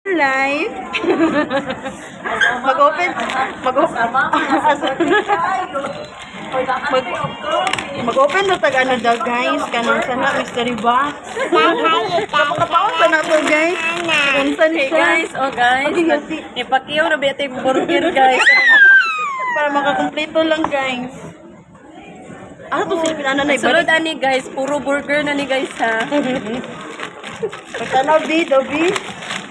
Live. Mag-open. Mag-open na tag ano daw guys. Kanang sana mystery box. Kapaon pa na to guys. Kansa ni siya. Guys, ipakiyaw na ba yung burger guys. Para makakumpleto lang guys. Ah, to silipin na na Sunod ani guys, puro burger na ni guys ha. Pagkanaw Dobby.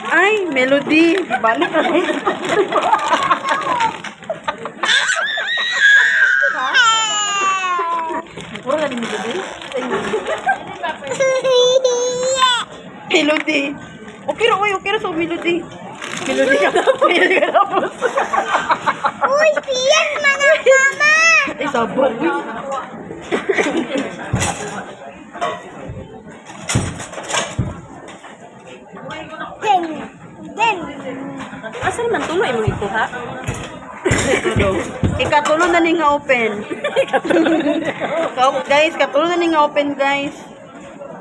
Ay, Melody. Balik na rin. Puro na rin Melody. Melody. Okay ra sa Melody. Melody ka tapos. Uy, piyak mga mama! Ay, sabon. Den. Asa naman tuloy mo ito ha? Ikatulo na ni nga open. Guys, katulo na ni nga open guys.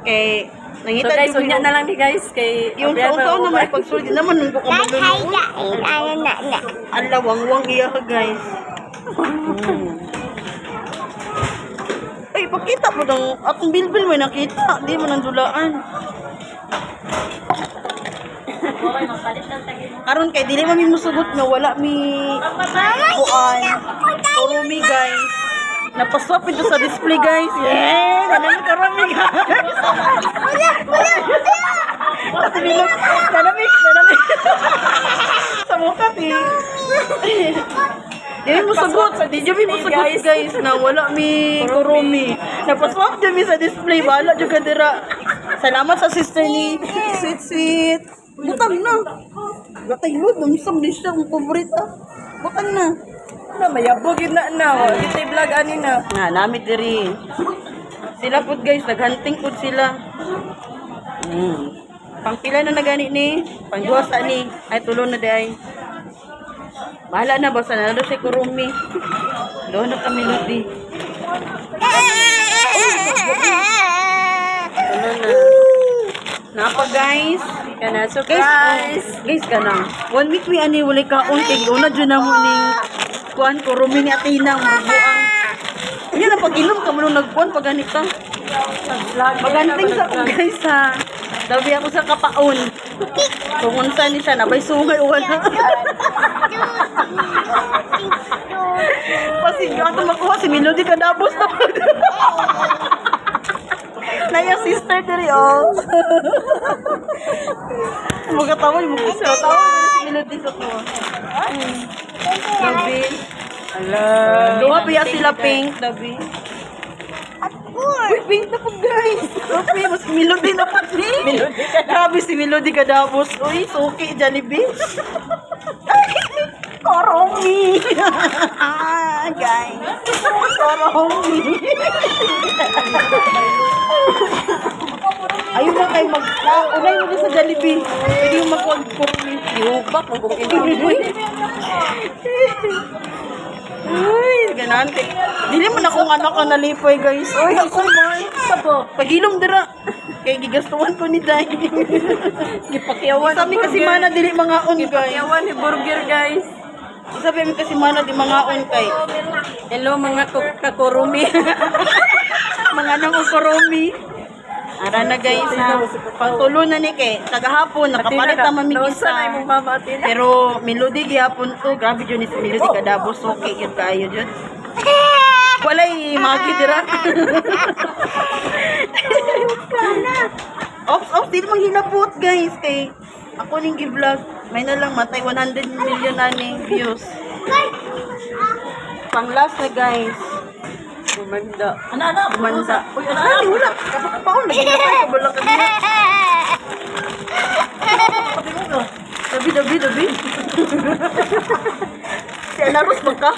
Kay So nangita guys, unya na lang ni guys kay yung sausaw na may pagsulti naman nung ko malulunod. Na. Ang lawang-wang iya ka guys. Ay, pakita mo ng atong bilbil may nakita. Di mo nang dulaan. Karon kay dili man mi musugot nga wala mi kuan. Puro mi guys. Napaswap ito sa display guys. Yeah! Ganun karami guys. Kanami. Sa mukha ti. Dili mo sugot. Di mi mo sugot guys na wala mi kurumi. Napaswap dyan mi sa display. Bahala dyan ka dira. Salamat sa sister ni Sweet. Butang na. Gatay yun. Namisam din siya. Ang favorite Butang na. Na mayabog na na. Kita vlog ani na. Nga, namit diri. Sila po guys, naghunting po sila. Pangpila na nagani ni, pangduwasa ni, ay tulo na di ay. Bahala na, basta na si Kurumi. Doon na kami lodi. Tulo na. Napa guys. Kana surprise. Guys, kanang. 1 week mi ani, wala ka unting. Una dyan na mo ning kuan Kurumi ni Atina, magbuang. Yan ang pag-inom ka mo nung nagpuan pag ganit ka. Maganting sa ko guys ha. Dabi ako sa kapaon. Tungunsa ni siya, nabay sungay wala. Pasigyo ato makuha si Melody kadabos na pag. Naya sister diri oh. Magatawa mo ko siya. Tawa si Melody sa to. Dabi. Ala. Duha pa sila pink, Dabi. Uy, pink na po guys. Dabi, mas Melody na po. Grabe si Melody kadabos. Uy, suki, Jollibee. Koromi. Guys. Koromi. Ayun na kayo unay mo din sa Jollibee. Pwede yung mag-koromi. Yubak mo kung hindi. Uy, ganante. Dili mo na kung anak ka nalipoy, guys. Uy, ako man. Pagilom dira. Kay gigastuhan ko ni Day. Gipakiyawan. Sabi kasi mana dili mga on, guys. Gipakiyawan ni burger guys. Sabi mi kasi mana di mga on kay. Hello mga kakurumi. Mga nang ukoromi. Ara na guys ha. Pagtulo na ni kay tagahapon nakapalit ta mamigisa. Pero Melody gihapon to, grabe jud ni si Melody kadabos okay gyud kayo jud. Walay magi dira. Off dili mang hinabot guys kay ako ning gi-vlog. May na lang matay 100 million na ni views. Pang last na guys. Gumanda. Gumanda. Uy, ay, wala. Kapag-paon. Nagigapay ka bala ka niya. Dabi. Siya naros ba ka?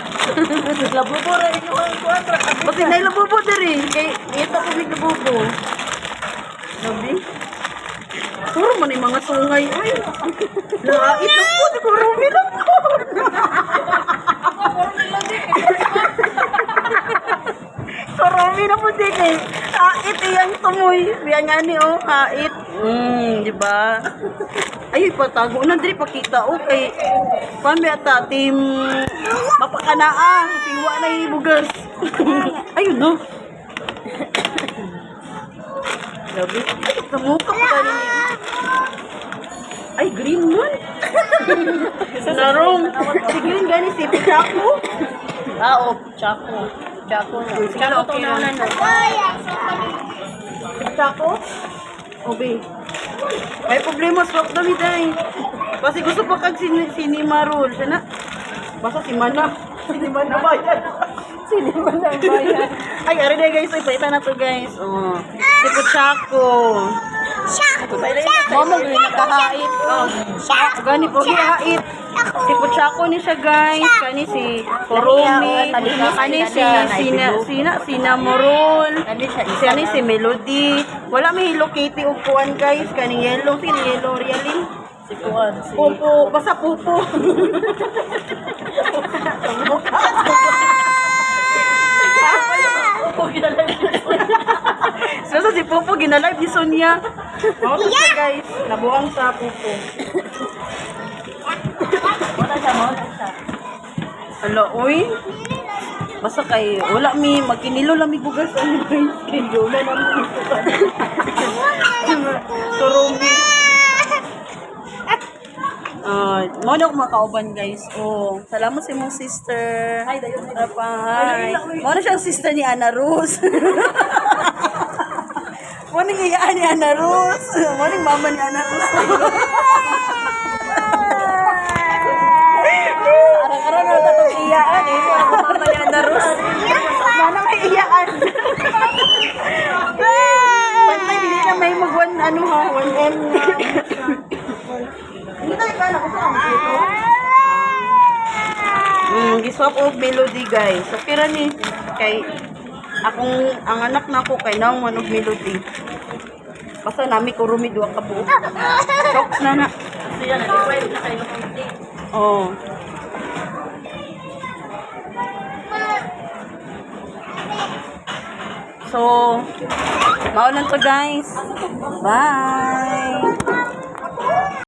Labubo rin yung kuwadra. Pati na labubo diri. Kay, ito ko may labubo. Dabi. Puro man yung mga sungay. Uy, lait na po. Siguro milang po. Sorry na po din eh. Hait iyang tumoy. Biya nga ni oh, hait. Di ba? Ay, patago na diri pakita. Okay. Pambi ata team mapakanaa. Siwa na yung bugas. Ayun no. Grabe. Sa mukha pa tali niya. Ay, green nun. Narong. Si green gani si Pichaco. Oo, Chaco. Chaco na. Chaco to na unan no. Pichaco? Obe. May problema, swak dami day. Kasi gusto pa kag sinima roll. Sana? Basta si Mana. Sinima na bayan. Sinima na bayan. Ay, ari na guys. Ipaitan na to guys. Oh. Si Pichaco. Mama gani nakahait. Gani po hait. Si Puchaco ni siya guys. Kani si Kurumi. Kani si Sinamorol. Kani si Melody. Wala may Hello Kitty upuan guys. Kani yellow. Sino yellow realin? Si Kuan. Si Pupo. Basta pupo. So si Pupo ginalive ni Sonia. Mao to siya guys. Nabuang sa Pupo. Wala siya. Hala, uy. Basta kay, wala mi, magkinilo lang mi bugas. Ano guys? Kinilo na naman ito. Turumi. Mo na ako makauban guys. Oh, salamat sa imong sister. Hi, dayon. Hi. Mo na siyang sister ni Ana Rose. Mo na iyaan ni Ana Rose. Mo na mama ni Ana Rose. Araw-araw na tatong iyaan eh. Ako mama niya na Rus. Mana may iyaan. Pantay, hindi na may mag-1, ano ha, 1M na. Hindi tayo ka na ko sa giswap of melody guys. So, pira ni, kay, ang anak na ko kay naong manog melody. Basta nami ko rumidwa ka buo. Shocks na na. Siya na, di na kayo ng Oh. So, maulan to guys. Bye!